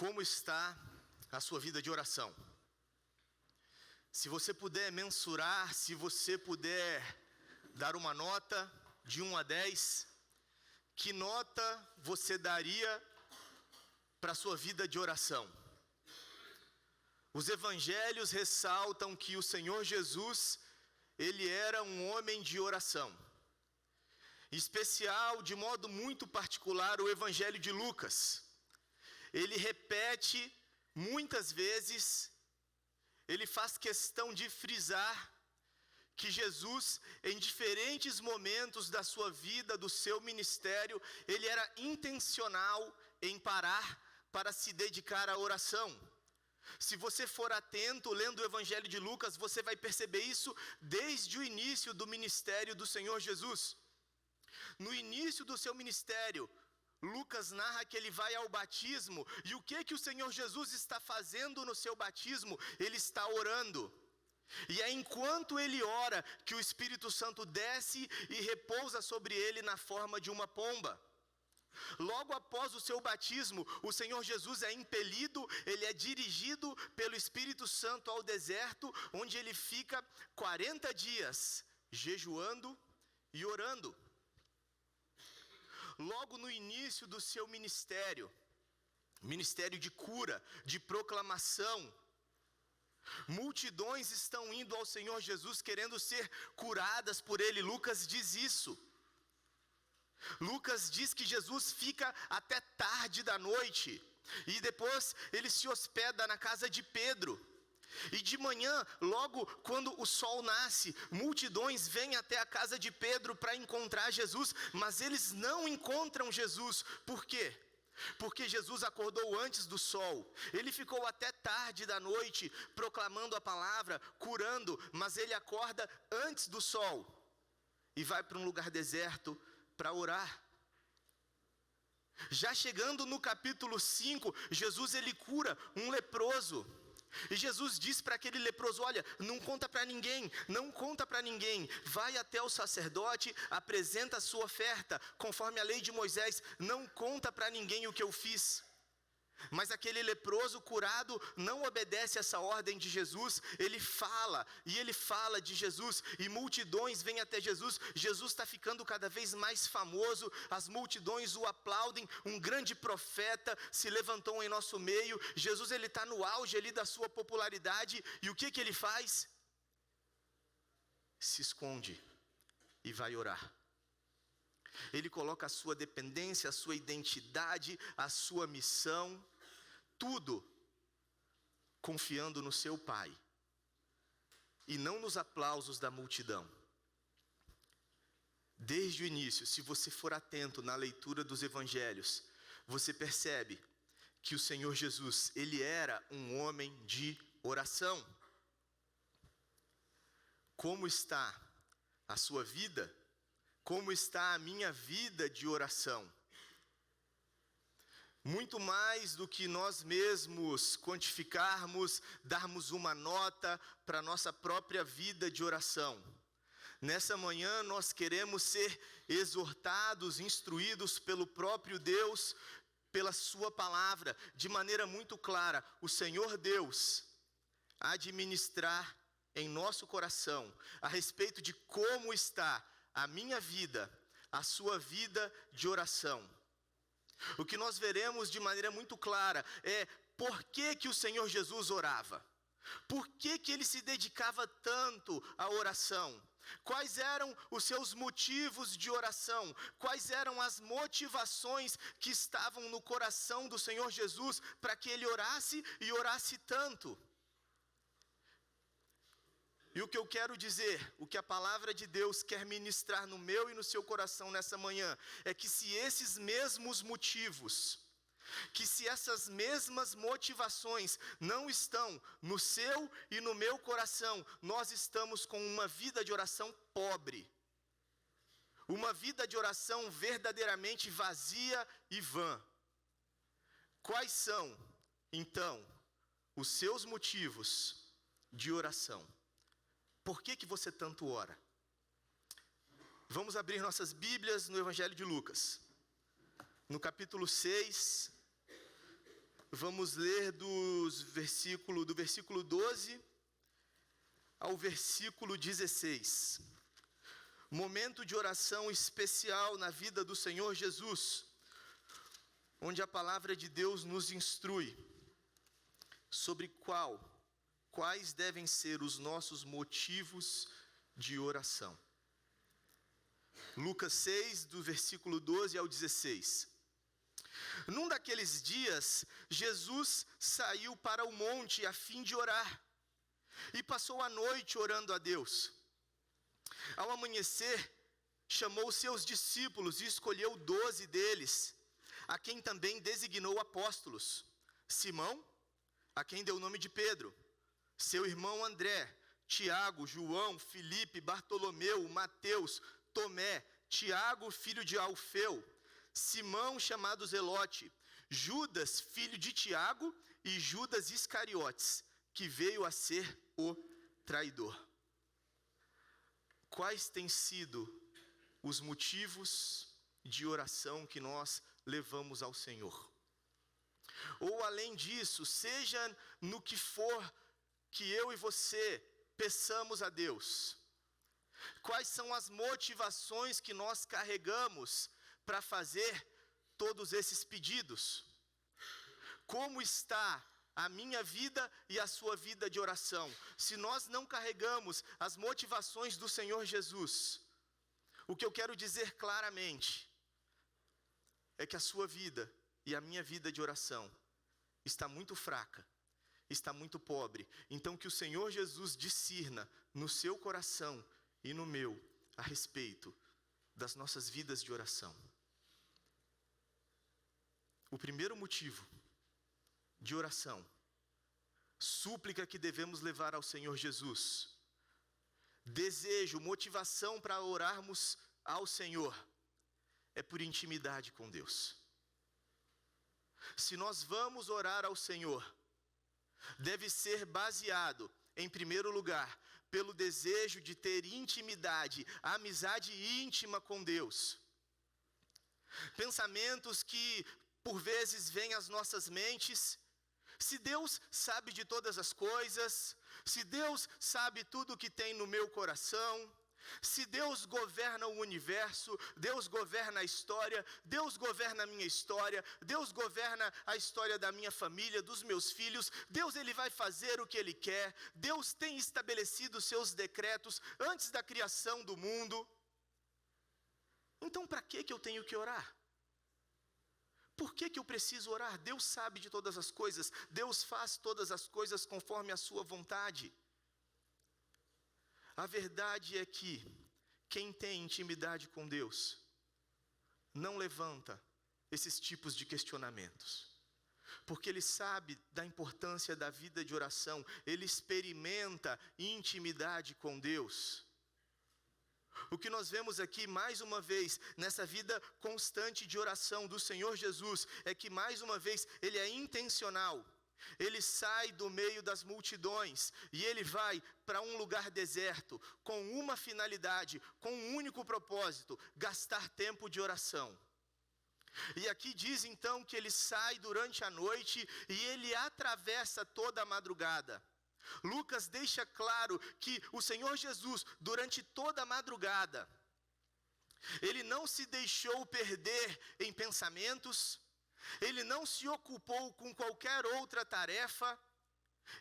Como está a sua vida de oração? Se você puder mensurar, se você puder dar uma nota de 1 a 10, que nota você daria para a sua vida de oração? Os evangelhos ressaltam que o Senhor Jesus, ele era um homem de oração. Em especial, de modo muito particular, o evangelho de Lucas. Ele repete muitas vezes, ele faz questão de frisar que Jesus, em diferentes momentos da sua vida, do seu ministério, ele era intencional em parar para se dedicar à oração. Se você for atento, lendo o Evangelho de Lucas, você vai perceber isso desde o início do ministério do Senhor Jesus. No início do seu ministério, Lucas narra que ele vai ao batismo, e o que o Senhor Jesus está fazendo no seu batismo? Ele está orando. E é enquanto ele ora que o Espírito Santo desce e repousa sobre ele na forma de uma pomba. Logo após o seu batismo, o Senhor Jesus é impelido, ele é dirigido pelo Espírito Santo ao deserto, onde ele fica 40 dias jejuando e orando. Logo no início do seu ministério de cura, de proclamação, multidões estão indo ao Senhor Jesus querendo ser curadas por ele. Lucas diz isso. Lucas diz que Jesus fica até tarde da noite, e depois ele se hospeda na casa de Pedro. E de manhã, logo quando o sol nasce, multidões vêm até a casa de Pedro para encontrar Jesus, mas eles não encontram Jesus. Por quê? Porque Jesus acordou antes do sol. Ele ficou até tarde da noite proclamando a palavra, curando, mas ele acorda antes do sol e vai para um lugar deserto para orar. Já chegando no capítulo 5, Jesus ele cura um leproso. E Jesus diz para aquele leproso: olha, não conta para ninguém, vai até o sacerdote, apresenta a sua oferta, conforme a lei de Moisés, não conta para ninguém o que eu fiz. Mas aquele leproso curado não obedece essa ordem de Jesus, ele fala de Jesus, e multidões vêm até Jesus. Jesus está ficando cada vez mais famoso, as multidões o aplaudem, um grande profeta se levantou em nosso meio. Jesus ele está no auge ali da sua popularidade, e o que ele faz? Se esconde e vai orar. Ele coloca a sua dependência, a sua identidade, a sua missão, tudo confiando no seu Pai e não nos aplausos da multidão. Desde o início, se você for atento na leitura dos evangelhos, você percebe que o Senhor Jesus, ele era um homem de oração. Como está a sua vida? Como está a minha vida de oração? Muito mais do que nós mesmos quantificarmos, darmos uma nota para a nossa própria vida de oração. Nessa manhã nós queremos ser exortados, instruídos pelo próprio Deus, pela sua palavra, de maneira muito clara. O Senhor Deus há de ministrar em nosso coração a respeito de como está a minha vida, a sua vida de oração. O que nós veremos de maneira muito clara é por que o Senhor Jesus orava. Por que ele se dedicava tanto à oração? Quais eram os seus motivos de oração? Quais eram as motivações que estavam no coração do Senhor Jesus para que ele orasse e orasse tanto? E o que eu quero dizer, o que a palavra de Deus quer ministrar no meu e no seu coração nessa manhã, é que se esses mesmos motivos, que se essas mesmas motivações não estão no seu e no meu coração, nós estamos com uma vida de oração pobre. Uma vida de oração verdadeiramente vazia e vã. Quais são, então, os seus motivos de oração? Por que você tanto ora? Vamos abrir nossas Bíblias no Evangelho de Lucas. No capítulo 6, Vamos ler do versículo 12 ao versículo 16. Momento de oração especial na vida do Senhor Jesus, onde a palavra de Deus nos instrui sobre quais devem ser os nossos motivos de oração. Lucas 6, do versículo 12 ao 16. Num daqueles dias, Jesus saiu para o monte a fim de orar, e passou a noite orando a Deus. Ao amanhecer, chamou seus discípulos e escolheu 12 deles, a quem também designou apóstolos: Simão, a quem deu o nome de Pedro, seu irmão André, Tiago, João, Filipe, Bartolomeu, Mateus, Tomé, Tiago, filho de Alfeu, Simão, chamado Zelote, Judas, filho de Tiago, e Judas Iscariotes, que veio a ser o traidor. Quais têm sido os motivos de oração que nós levamos ao Senhor? Ou além disso, seja no que for que eu e você peçamos a Deus, quais são as motivações que nós carregamos para fazer todos esses pedidos? Como está a minha vida e a sua vida de oração? Se nós não carregamos as motivações do Senhor Jesus, o que eu quero dizer claramente é que a sua vida e a minha vida de oração está muito fraca, está muito pobre. Então que o Senhor Jesus discirna no seu coração e no meu a respeito das nossas vidas de oração. O primeiro motivo de oração, súplica que devemos levar ao Senhor Jesus, desejo, motivação para orarmos ao Senhor, é por intimidade com Deus. Se nós vamos orar ao Senhor, deve ser baseado, em primeiro lugar, pelo desejo de ter intimidade, amizade íntima com Deus. Pensamentos que por vezes vêm às nossas mentes: se Deus sabe de todas as coisas, se Deus sabe tudo o que tem no meu coração, se Deus governa o universo, Deus governa a história, Deus governa a minha história, Deus governa a história da minha família, dos meus filhos, Deus ele vai fazer o que ele quer, Deus tem estabelecido seus decretos antes da criação do mundo. Então para que eu tenho que orar? Por que eu preciso orar? Deus sabe de todas as coisas, Deus faz todas as coisas conforme a sua vontade. A verdade é que quem tem intimidade com Deus não levanta esses tipos de questionamentos, porque ele sabe da importância da vida de oração, ele experimenta intimidade com Deus. O que nós vemos aqui, mais uma vez, nessa vida constante de oração do Senhor Jesus, é que, mais uma vez, ele é intencional. Ele sai do meio das multidões e ele vai para um lugar deserto, com uma finalidade, com um único propósito: gastar tempo de oração. E aqui diz então que ele sai durante a noite e ele atravessa toda a madrugada. Lucas deixa claro que o Senhor Jesus, durante toda a madrugada, ele não se deixou perder em pensamentos, ele não se ocupou com qualquer outra tarefa,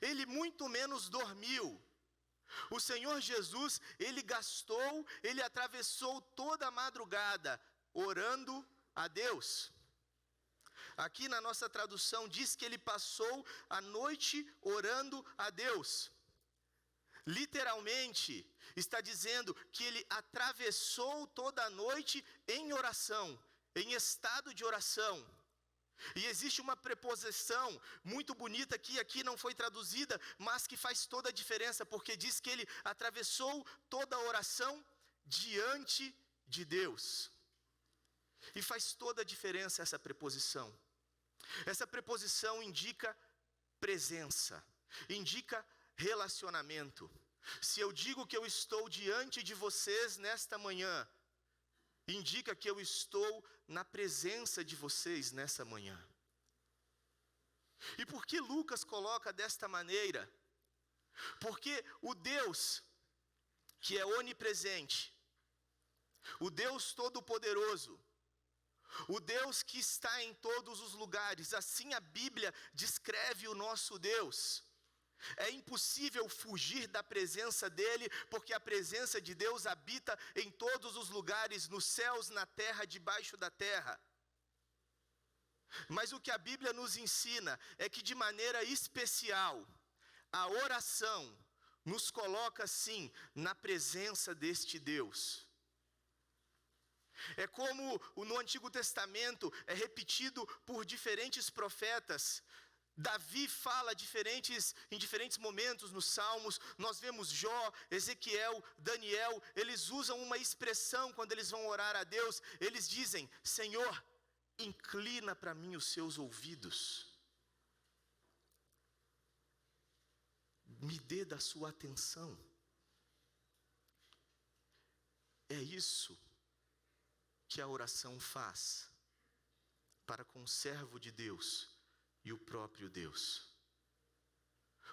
ele muito menos dormiu. O Senhor Jesus, ele atravessou toda a madrugada orando a Deus. Aqui na nossa tradução diz que ele passou a noite orando a Deus. Literalmente, está dizendo que ele atravessou toda a noite em oração, em estado de oração. E existe uma preposição muito bonita que aqui não foi traduzida, mas que faz toda a diferença, porque diz que ele atravessou toda a oração diante de Deus. E faz toda a diferença essa preposição. Essa preposição indica presença, indica relacionamento. Se eu digo que eu estou diante de vocês nesta manhã, indica que eu estou na presença de vocês nessa manhã. E por que Lucas coloca desta maneira? Porque o Deus que é onipresente, o Deus todo-poderoso, o Deus que está em todos os lugares, assim a Bíblia descreve o nosso Deus. É impossível fugir da presença dele, porque a presença de Deus habita em todos os lugares, nos céus, na terra, debaixo da terra. Mas o que a Bíblia nos ensina é que de maneira especial, a oração nos coloca sim na presença deste Deus. É como no Antigo Testamento é repetido por diferentes profetas. Davi fala em diferentes momentos nos Salmos. Nós vemos Jó, Ezequiel, Daniel, eles usam uma expressão quando eles vão orar a Deus. Eles dizem: Senhor, inclina para mim os seus ouvidos. Me dê da sua atenção. É isso que a oração faz para com o servo de Deus e o próprio Deus.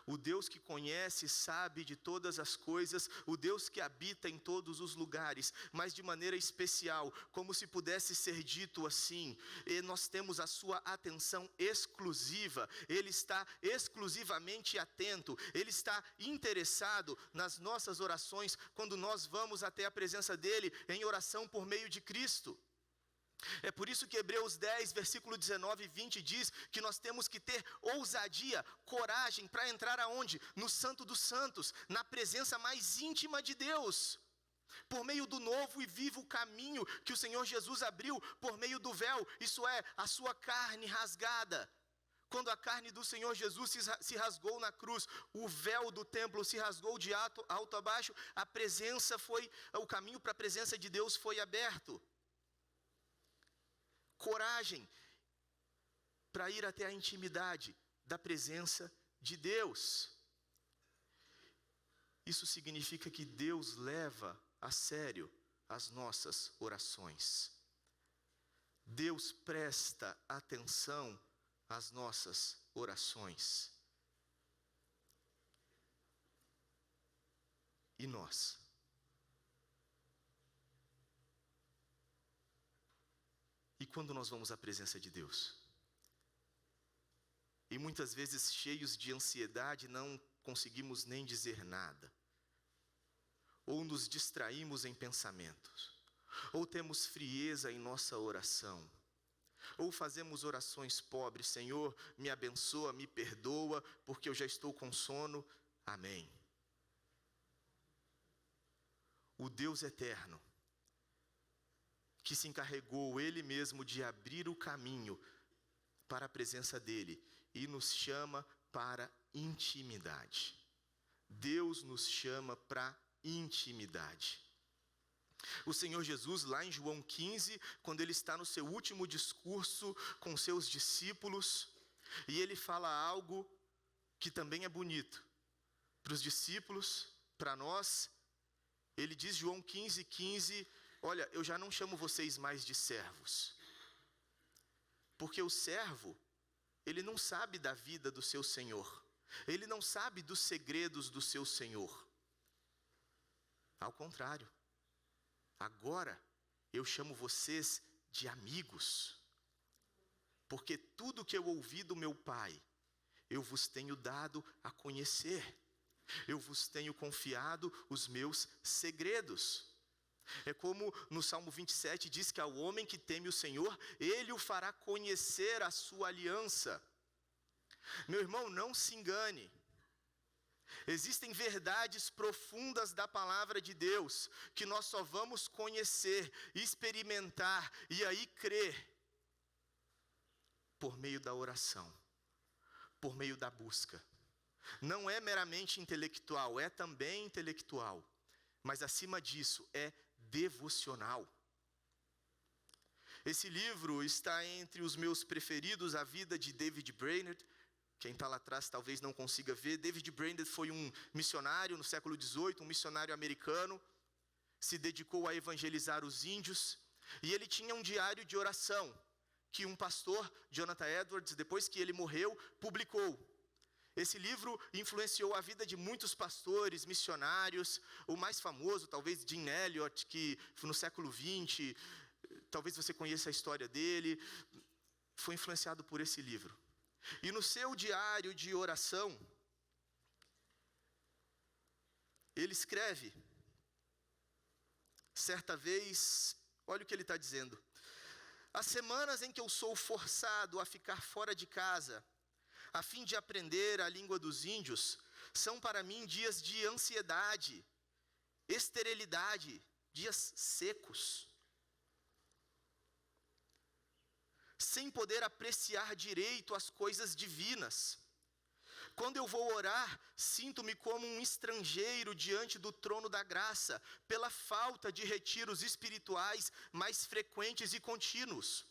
O Deus que conhece e sabe de todas as coisas, o Deus que habita em todos os lugares, mas de maneira especial, como se pudesse ser dito assim, e nós temos a sua atenção exclusiva, Ele está exclusivamente atento, Ele está interessado nas nossas orações, quando nós vamos até a presença dEle em oração por meio de Cristo. É por isso que Hebreus 10, versículo 19 e 20 diz que nós temos que ter ousadia, coragem para entrar aonde? No Santo dos Santos, na presença mais íntima de Deus, por meio do novo e vivo caminho que o Senhor Jesus abriu por meio do véu, isso é, a sua carne rasgada. Quando a carne do Senhor Jesus se rasgou na cruz, o véu do templo se rasgou de alto a baixo, o caminho para a presença de Deus foi aberto. Coragem para ir até a intimidade da presença de Deus. Isso significa que Deus leva a sério as nossas orações. Deus presta atenção às nossas orações. E nós? E quando nós vamos à presença de Deus? E muitas vezes cheios de ansiedade não conseguimos nem dizer nada. Ou nos distraímos em pensamentos. Ou temos frieza em nossa oração. Ou fazemos orações pobres: Senhor, me abençoa, me perdoa, porque eu já estou com sono. Amém. O Deus eterno, que se encarregou Ele mesmo de abrir o caminho para a presença dEle e nos chama para intimidade. Deus nos chama para intimidade. O Senhor Jesus, lá em João 15, quando Ele está no seu último discurso com seus discípulos, e Ele fala algo que também é bonito para os discípulos, para nós. Ele diz, João 15:15, olha, eu já não chamo vocês mais de servos, porque o servo, ele não sabe da vida do seu senhor, ele não sabe dos segredos do seu senhor. Ao contrário, agora eu chamo vocês de amigos, porque tudo que eu ouvi do meu Pai, eu vos tenho dado a conhecer, eu vos tenho confiado os meus segredos. É como no Salmo 27 diz que ao homem que teme o Senhor, Ele o fará conhecer a sua aliança. Meu irmão, não se engane. Existem verdades profundas da palavra de Deus, que nós só vamos conhecer, experimentar e aí crer, por meio da oração, por meio da busca. Não é meramente intelectual, é também intelectual, mas acima disso é devocional. Esse livro está entre os meus preferidos, A Vida de David Brainerd. Quem está lá atrás talvez não consiga ver. David Brainerd foi um missionário no século XVIII, um missionário americano, se dedicou a evangelizar os índios, e ele tinha um diário de oração, que um pastor, Jonathan Edwards, depois que ele morreu, publicou. Esse livro influenciou a vida de muitos pastores, missionários. O mais famoso, talvez, Jim Elliot, que no século XX, talvez você conheça a história dele, foi influenciado por esse livro. E no seu diário de oração, ele escreve, certa vez, olha o que ele está dizendo: as semanas em que eu sou forçado a ficar fora de casa, a fim de aprender a língua dos índios, são para mim dias de ansiedade, esterilidade, dias secos, sem poder apreciar direito as coisas divinas. Quando eu vou orar, sinto-me como um estrangeiro diante do trono da graça, pela falta de retiros espirituais mais frequentes e contínuos.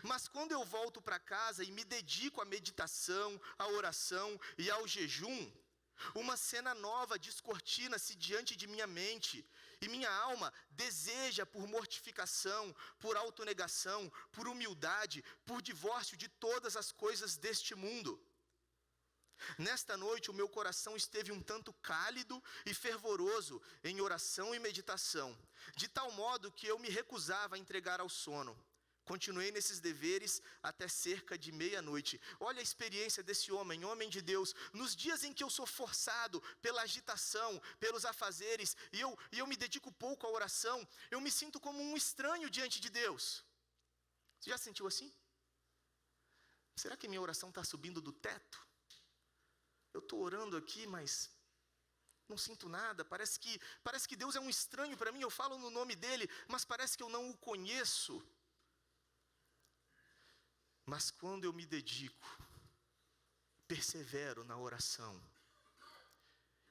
Mas quando eu volto para casa e me dedico à meditação, à oração e ao jejum, uma cena nova descortina-se diante de minha mente, e minha alma deseja por mortificação, por autonegação, por humildade, por divórcio de todas as coisas deste mundo. Nesta noite o meu coração esteve um tanto cálido e fervoroso em oração e meditação, de tal modo que eu me recusava a entregar ao sono. Continuei nesses deveres até cerca de meia-noite. Olha a experiência desse homem de Deus. Nos dias em que eu sou forçado pela agitação, pelos afazeres, e eu me dedico pouco à oração, eu me sinto como um estranho diante de Deus. Você já se sentiu assim? Será que minha oração está subindo do teto? Eu estou orando aqui, mas não sinto nada. Parece que Deus é um estranho para mim. Eu falo no nome dele, mas parece que eu não o conheço. Mas quando eu me dedico, persevero na oração,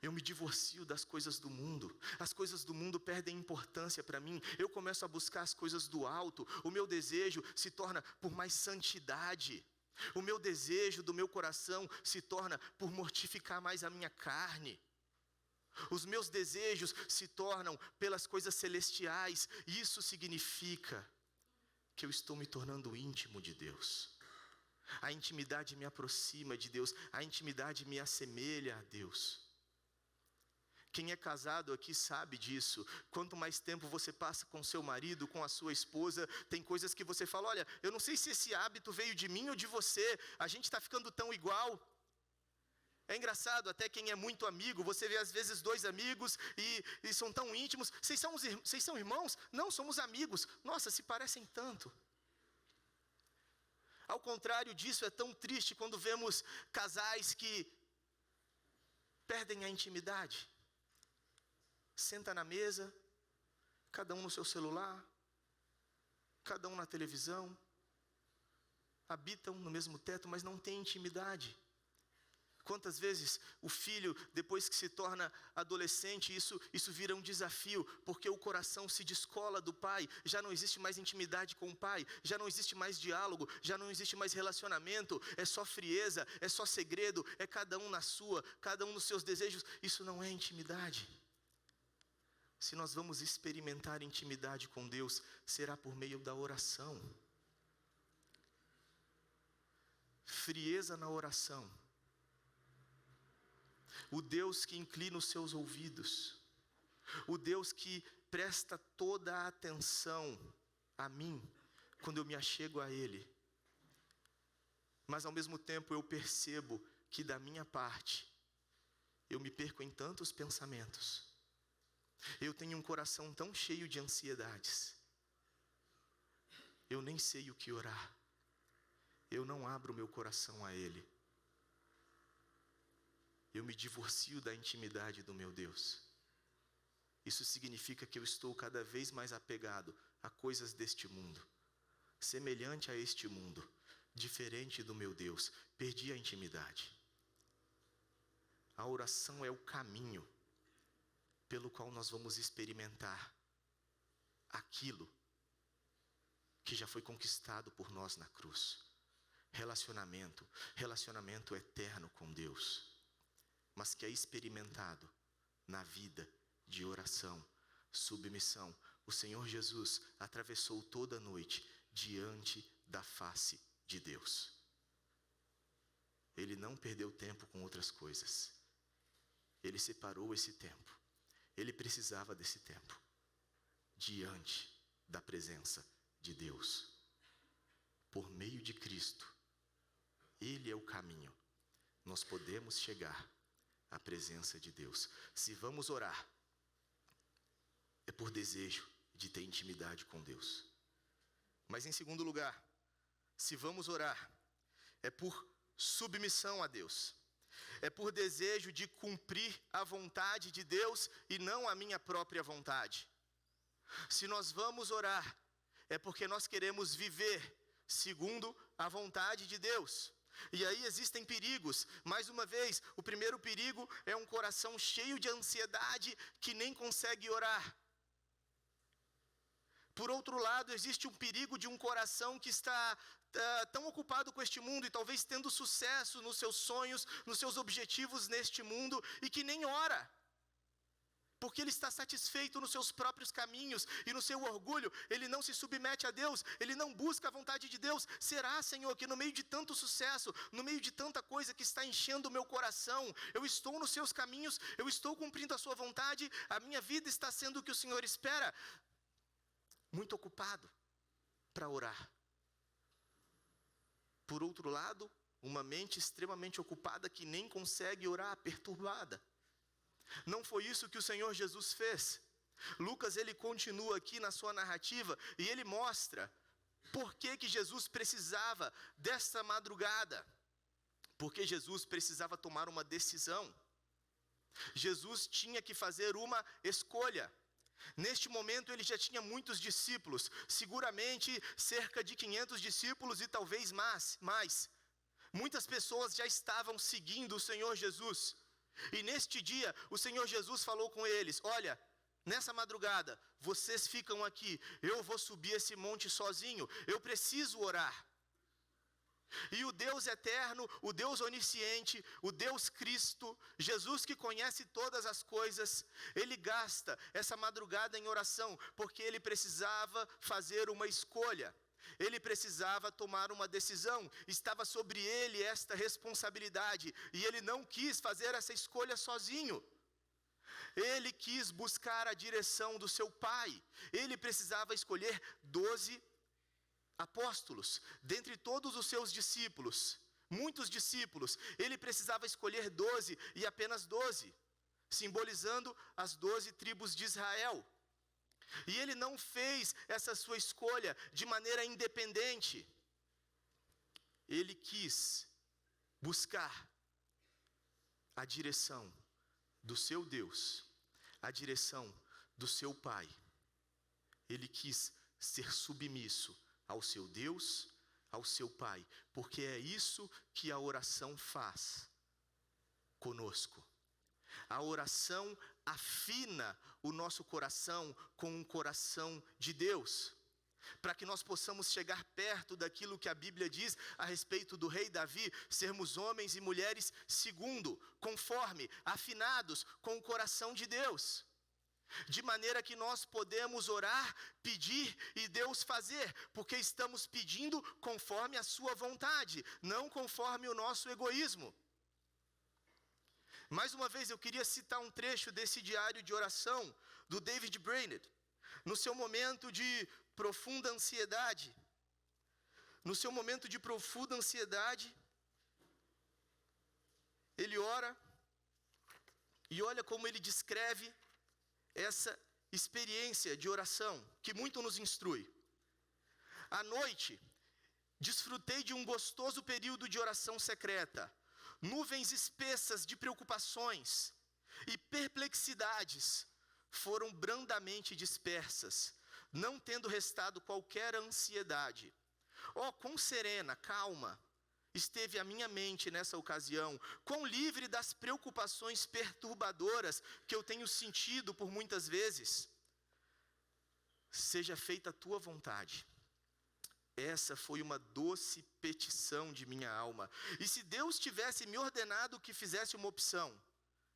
eu me divorcio das coisas do mundo. As coisas do mundo perdem importância para mim. Eu começo a buscar as coisas do alto. O meu desejo se torna por mais santidade. O meu desejo do meu coração se torna por mortificar mais a minha carne. Os meus desejos se tornam pelas coisas celestiais. Isso significa que eu estou me tornando íntimo de Deus. A intimidade me aproxima de Deus. A intimidade me assemelha a Deus. Quem é casado aqui sabe disso. Quanto mais tempo você passa com seu marido, com a sua esposa, tem coisas que você fala: olha, eu não sei se esse hábito veio de mim ou de você. A gente está ficando tão igual. É engraçado, até quem é muito amigo, você vê às vezes dois amigos e são tão íntimos. Vocês são irmãos? Não, somos amigos. Nossa, se parecem tanto. Ao contrário disso, é tão triste quando vemos casais que perdem a intimidade. Senta na mesa, cada um no seu celular, cada um na televisão, habitam no mesmo teto, mas não têm intimidade. Quantas vezes o filho, depois que se torna adolescente, isso vira um desafio, porque o coração se descola do pai, já não existe mais intimidade com o pai, já não existe mais diálogo, já não existe mais relacionamento, é só frieza, é só segredo, é cada um na sua, cada um nos seus desejos. Isso não é intimidade. Se nós vamos experimentar intimidade com Deus, será por meio da oração. Frieza na oração. O Deus que inclina os seus ouvidos, o Deus que presta toda a atenção a mim, quando eu me achego a Ele. Mas ao mesmo tempo eu percebo que da minha parte, eu me perco em tantos pensamentos. Eu tenho um coração tão cheio de ansiedades. Eu nem sei o que orar. Eu não abro meu coração a Ele. Eu me divorcio da intimidade do meu Deus. Isso significa que eu estou cada vez mais apegado a coisas deste mundo, semelhante a este mundo, diferente do meu Deus. Perdi a intimidade. A oração é o caminho pelo qual nós vamos experimentar aquilo que já foi conquistado por nós na cruz. Relacionamento eterno com Deus, mas que é experimentado na vida de oração, submissão. O Senhor Jesus atravessou toda a noite diante da face de Deus. Ele não perdeu tempo com outras coisas. Ele separou esse tempo. Ele precisava desse tempo diante da presença de Deus. Por meio de Cristo, Ele é o caminho. Nós podemos chegar à presença de Deus. Se vamos orar, é por desejo de ter intimidade com Deus. Mas em segundo lugar, se vamos orar, é por submissão a Deus. É por desejo de cumprir a vontade de Deus e não a minha própria vontade. Se nós vamos orar, é porque nós queremos viver segundo a vontade de Deus. E aí existem perigos. Mais uma vez, o primeiro perigo é um coração cheio de ansiedade que nem consegue orar. Por outro lado, existe um perigo de um coração que está tão ocupado com este mundo e talvez tendo sucesso nos seus sonhos, nos seus objetivos neste mundo, e que nem ora, porque ele está satisfeito nos seus próprios caminhos e no seu orgulho. Ele não se submete a Deus, ele não busca a vontade de Deus. Será, Senhor, que no meio de tanto sucesso, no meio de tanta coisa que está enchendo o meu coração, eu estou nos seus caminhos, eu estou cumprindo a sua vontade, a minha vida está sendo o que o Senhor espera? Muito ocupado para orar. Por outro lado, uma mente extremamente ocupada que nem consegue orar, perturbada. Não foi isso que o Senhor Jesus fez. Lucas, ele continua aqui na sua narrativa e ele mostra por que Jesus precisava desta madrugada. Porque Jesus precisava tomar uma decisão. Jesus tinha que fazer uma escolha. Neste momento ele já tinha muitos discípulos, seguramente cerca de 500 discípulos e talvez mais. Muitas pessoas já estavam seguindo o Senhor Jesus. E neste dia o Senhor Jesus falou com eles: olha, nessa madrugada vocês ficam aqui, eu vou subir esse monte sozinho, eu preciso orar. E o Deus eterno, o Deus onisciente, o Deus Cristo, Jesus que conhece todas as coisas, ele gasta essa madrugada em oração, porque ele precisava fazer uma escolha, ele precisava tomar uma decisão, estava sobre ele esta responsabilidade, e ele não quis fazer essa escolha sozinho. Ele quis buscar a direção do seu Pai, ele precisava escolher 12 apóstolos, dentre todos os seus discípulos, muitos discípulos, ele precisava escolher 12 e apenas 12, simbolizando as 12 tribos de Israel. E ele não fez essa sua escolha de maneira independente. Ele quis buscar a direção do seu Deus, a direção do seu Pai. Ele quis ser submisso ao seu Deus, ao seu Pai, porque é isso que a oração faz conosco. A oração afina o nosso coração com o coração de Deus, para que nós possamos chegar perto daquilo que a Bíblia diz a respeito do rei Davi, sermos homens e mulheres segundo, conforme, afinados com o coração de Deus. De maneira que nós podemos orar, pedir e Deus fazer, porque estamos pedindo conforme a sua vontade, não conforme o nosso egoísmo. Mais uma vez eu queria citar um trecho desse diário de oração do David Brainerd. No seu momento de profunda ansiedade, ele ora e olha como ele descreve essa experiência de oração, que muito nos instrui. À noite, desfrutei de um gostoso período de oração secreta. Nuvens espessas de preocupações e perplexidades foram brandamente dispersas, não tendo restado qualquer ansiedade. Oh, quão serena, calma esteve a minha mente nessa ocasião, quão livre das preocupações perturbadoras que eu tenho sentido por muitas vezes. Seja feita a tua vontade. Essa foi uma doce petição de minha alma. E se Deus tivesse me ordenado que fizesse uma opção,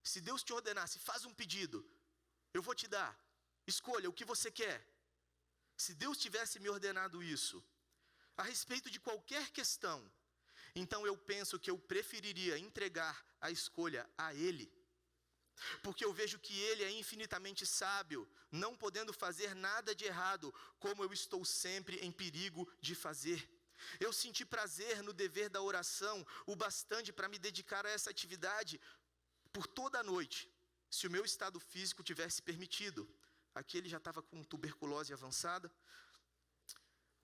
se Deus te ordenasse, faz um pedido, eu vou te dar, escolha o que você quer. Se Deus tivesse me ordenado isso, a respeito de qualquer questão, então eu penso que eu preferiria entregar a escolha a Ele. Porque eu vejo que Ele é infinitamente sábio, não podendo fazer nada de errado, como eu estou sempre em perigo de fazer. Eu senti prazer no dever da oração, o bastante para me dedicar a essa atividade por toda a noite, se o meu estado físico tivesse permitido. Aqui ele já estava com tuberculose avançada.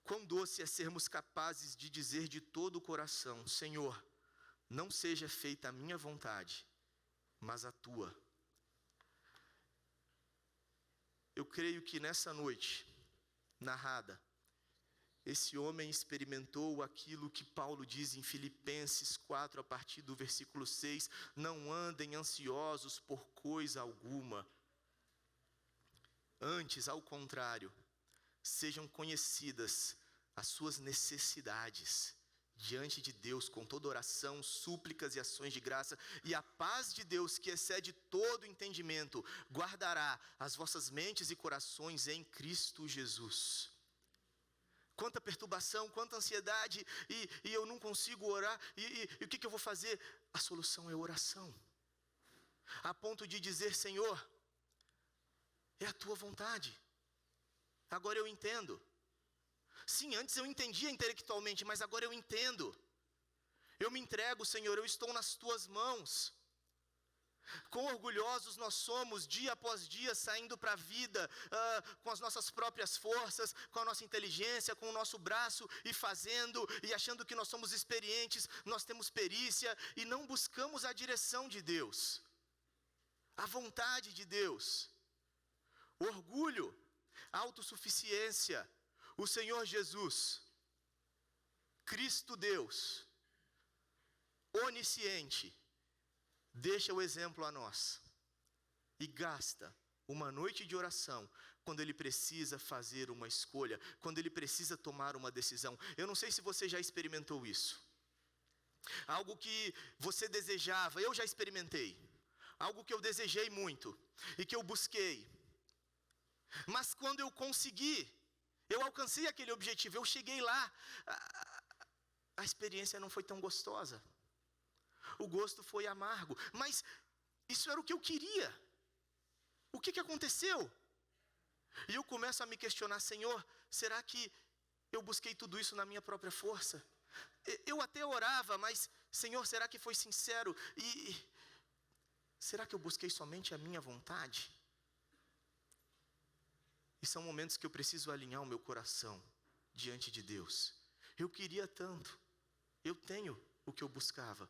Quão doce é sermos capazes de dizer de todo o coração: Senhor, não seja feita a minha vontade, mas a tua. Eu creio que nessa noite narrada, esse homem experimentou aquilo que Paulo diz em Filipenses 4, a partir do versículo 6, não andem ansiosos por coisa alguma. Antes, ao contrário, sejam conhecidas as suas necessidades diante de Deus, com toda oração, súplicas e ações de graça, e a paz de Deus, que excede todo entendimento, guardará as vossas mentes e corações em Cristo Jesus. Quanta perturbação, quanta ansiedade, e eu não consigo orar, e o que eu vou fazer? A solução é oração, a ponto de dizer: Senhor, é a tua vontade, agora eu entendo. Sim, antes eu entendia intelectualmente, mas agora eu entendo. Eu me entrego, Senhor, eu estou nas tuas mãos. Quão orgulhosos nós somos, dia após dia, saindo para a vida, com as nossas próprias forças, com a nossa inteligência, com o nosso braço, e fazendo, e achando que nós somos experientes, nós temos perícia, e não buscamos a direção de Deus, a vontade de Deus. Orgulho, autossuficiência. O Senhor Jesus, Cristo Deus, onisciente, deixa o exemplo a nós e gasta uma noite de oração quando Ele precisa fazer uma escolha, quando Ele precisa tomar uma decisão. Eu não sei se você já experimentou isso. Algo que você desejava, eu já experimentei. Algo que eu desejei muito e que eu busquei. Mas quando eu consegui, eu alcancei aquele objetivo, eu cheguei lá, a experiência não foi tão gostosa. O gosto foi amargo, mas isso era o que eu queria. O que aconteceu? E eu começo a me questionar: Senhor, será que eu busquei tudo isso na minha própria força? Eu até orava, mas Senhor, será que foi sincero? E será que eu busquei somente a minha vontade? E são momentos que eu preciso alinhar o meu coração diante de Deus. Eu queria tanto, eu tenho o que eu buscava,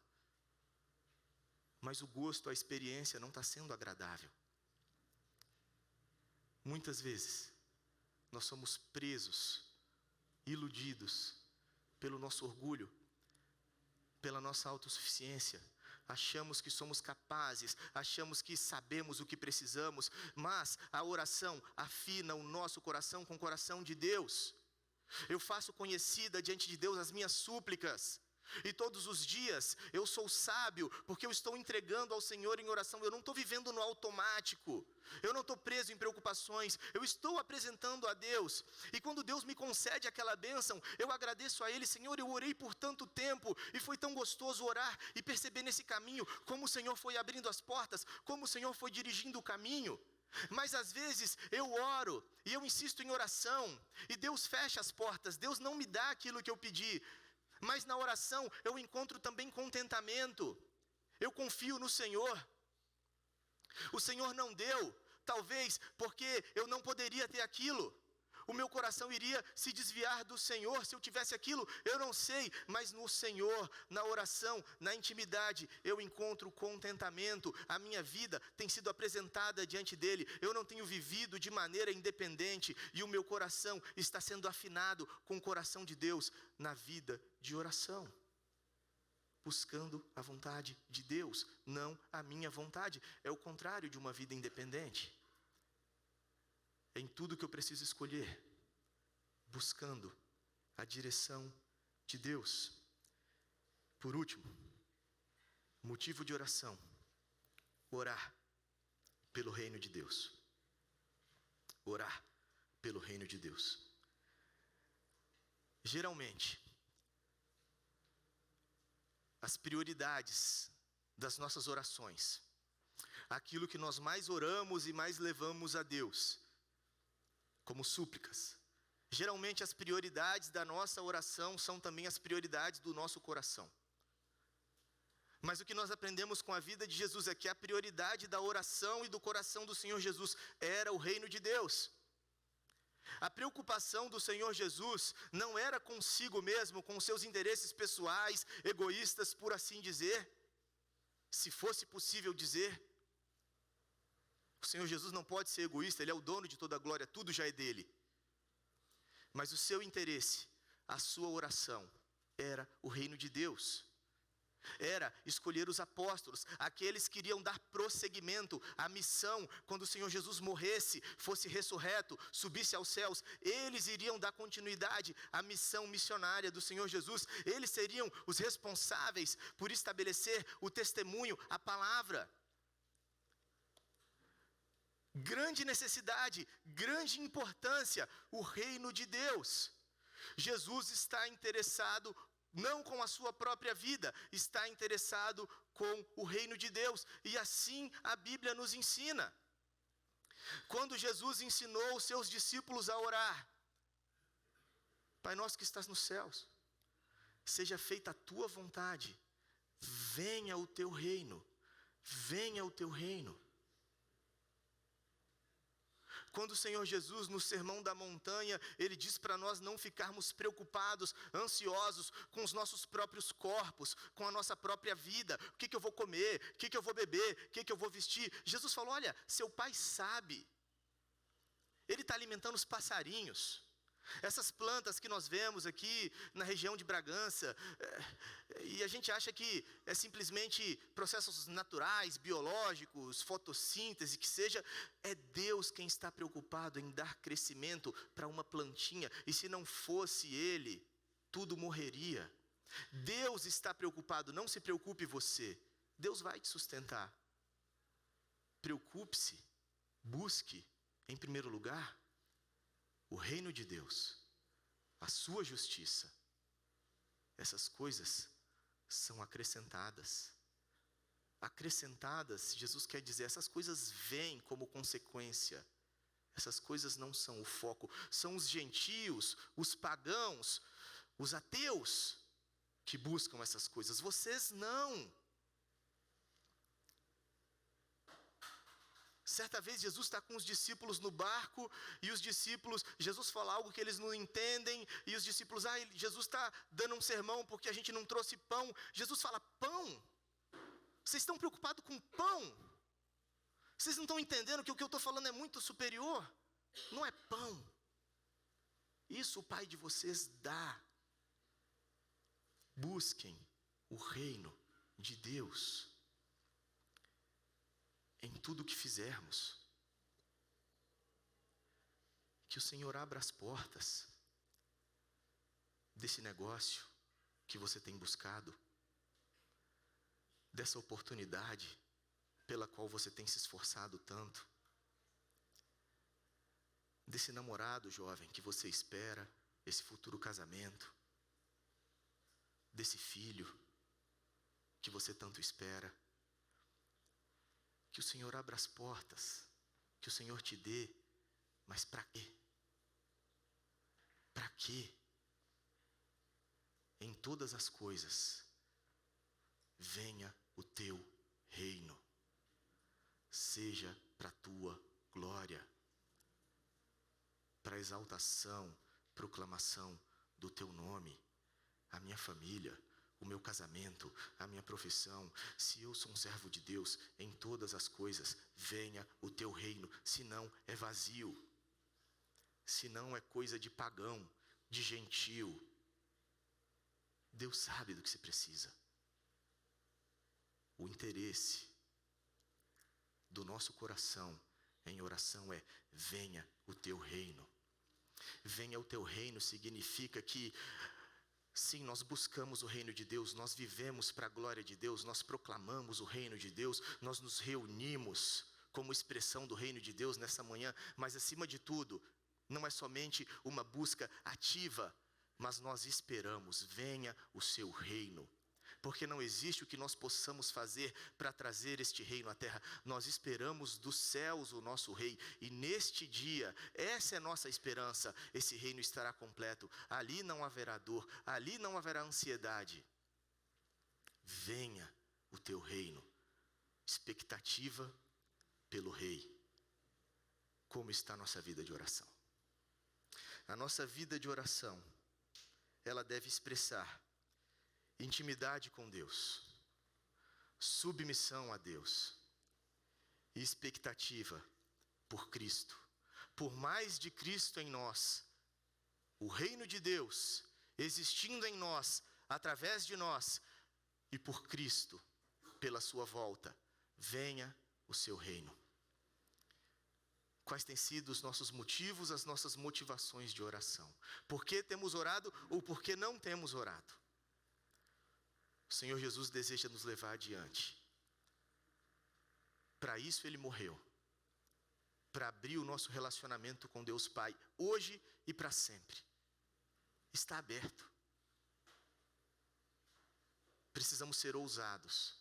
mas o gosto, a experiência não está sendo agradável. Muitas vezes, nós somos presos, iludidos pelo nosso orgulho, pela nossa autossuficiência. Achamos que somos capazes, achamos que sabemos o que precisamos, mas a oração afina o nosso coração com o coração de Deus. Eu faço conhecida diante de Deus as minhas súplicas, e todos os dias eu sou sábio, porque eu estou entregando ao Senhor em oração. Eu não estou vivendo no automático, eu não estou preso em preocupações, eu estou apresentando a Deus. E quando Deus me concede aquela bênção, eu agradeço a Ele: Senhor, eu orei por tanto tempo, e foi tão gostoso orar e perceber nesse caminho como o Senhor foi abrindo as portas, como o Senhor foi dirigindo o caminho. Mas às vezes eu oro, e eu insisto em oração, e Deus fecha as portas, Deus não me dá aquilo que eu pedi. Mas na oração eu encontro também contentamento. Eu confio no Senhor. O Senhor não deu, talvez porque eu não poderia ter aquilo. O meu coração iria se desviar do Senhor se eu tivesse aquilo, eu não sei. Mas no Senhor, na oração, na intimidade, eu encontro contentamento. A minha vida tem sido apresentada diante dEle. Eu não tenho vivido de maneira independente, e o meu coração está sendo afinado com o coração de Deus na vida de oração, buscando a vontade de Deus, não a minha vontade. É o contrário de uma vida independente. Em tudo que eu preciso escolher, buscando a direção de Deus. Por último, motivo de oração: orar pelo reino de Deus. Orar pelo reino de Deus. Geralmente, as prioridades das nossas orações, aquilo que nós mais oramos e mais levamos a Deus, como súplicas, geralmente as prioridades da nossa oração são também as prioridades do nosso coração. Mas o que nós aprendemos com a vida de Jesus é que a prioridade da oração e do coração do Senhor Jesus era o reino de Deus. A preocupação do Senhor Jesus não era consigo mesmo, com seus interesses pessoais, egoístas, por assim dizer, se fosse possível dizer. O Senhor Jesus não pode ser egoísta, Ele é o dono de toda a glória, tudo já é dele. Mas o seu interesse, a sua oração, era o reino de Deus. Era escolher os apóstolos, aqueles que iriam dar prosseguimento à missão. Quando o Senhor Jesus morresse, fosse ressurreto, subisse aos céus, eles iriam dar continuidade à missão missionária do Senhor Jesus. Eles seriam os responsáveis por estabelecer o testemunho, a palavra. Grande necessidade, grande importância, o reino de Deus. Jesus está interessado não com a sua própria vida, está interessado com o reino de Deus. E assim a Bíblia nos ensina. Quando Jesus ensinou os seus discípulos a orar: Pai nosso que estás nos céus, seja feita a tua vontade, venha o teu reino, venha o teu reino. Quando o Senhor Jesus, no Sermão da Montanha, Ele diz para nós não ficarmos preocupados, ansiosos com os nossos próprios corpos, com a nossa própria vida. O que eu vou comer? O que eu vou beber? O que eu vou vestir? Jesus falou: olha, seu Pai sabe. Ele está alimentando os passarinhos. Essas plantas que nós vemos aqui na região de Bragança, e a gente acha que é simplesmente processos naturais, biológicos, fotossíntese, que seja, é Deus quem está preocupado em dar crescimento para uma plantinha, e se não fosse Ele, tudo morreria. Deus está preocupado, não se preocupe você, Deus vai te sustentar. Preocupe-se, busque em primeiro lugar o reino de Deus, a sua justiça. Essas coisas são acrescentadas. Acrescentadas, Jesus quer dizer, essas coisas vêm como consequência. Essas coisas não são o foco. São os gentios, os pagãos, os ateus que buscam essas coisas. Vocês não. Certa vez Jesus está com os discípulos no barco, e os discípulos, Jesus fala algo que eles não entendem, e os discípulos, Jesus está dando um sermão porque a gente não trouxe pão. Jesus fala: pão? Vocês estão preocupados com pão? Vocês não estão entendendo que o que eu estou falando é muito superior? Não é pão. Isso o Pai de vocês dá. Busquem o reino de Deus em tudo o que fizermos. Que o Senhor abra as portas desse negócio que você tem buscado, dessa oportunidade pela qual você tem se esforçado tanto, desse namorado jovem que você espera, esse futuro casamento, desse filho que você tanto espera. Que o Senhor abra as portas, que o Senhor te dê, mas para quê? Para quê? Em todas as coisas, venha o teu reino, seja para a tua glória, para a exaltação, proclamação do teu nome. A minha família, o meu casamento, a minha profissão, se eu sou um servo de Deus, em todas as coisas, venha o teu reino, senão é vazio, senão é coisa de pagão, de gentil. Deus sabe do que você precisa. O interesse do nosso coração em oração é: venha o teu reino. Venha o teu reino significa que sim, nós buscamos o reino de Deus, nós vivemos para a glória de Deus, nós proclamamos o reino de Deus, nós nos reunimos como expressão do reino de Deus nessa manhã, mas acima de tudo, não é somente uma busca ativa, mas nós esperamos, venha o seu reino. Porque não existe o que nós possamos fazer para trazer este reino à terra. Nós esperamos dos céus o nosso rei. E neste dia, essa é nossa esperança. Esse reino estará completo. Ali não haverá dor, ali não haverá ansiedade. Venha o teu reino. Expectativa pelo rei. Como está a nossa vida de oração? A nossa vida de oração, ela deve expressar intimidade com Deus, submissão a Deus e expectativa por Cristo. Por mais de Cristo em nós, o reino de Deus existindo em nós, através de nós, e por Cristo, pela sua volta, venha o seu reino. Quais têm sido os nossos motivos, as nossas motivações de oração? Por que temos orado ou por que não temos orado? O Senhor Jesus deseja nos levar adiante. Para isso Ele morreu. Para abrir o nosso relacionamento com Deus Pai, hoje e para sempre. Está aberto. Precisamos ser ousados,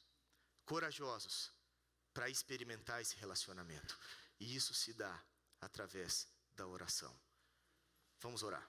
corajosos, para experimentar esse relacionamento. E isso se dá através da oração. Vamos orar.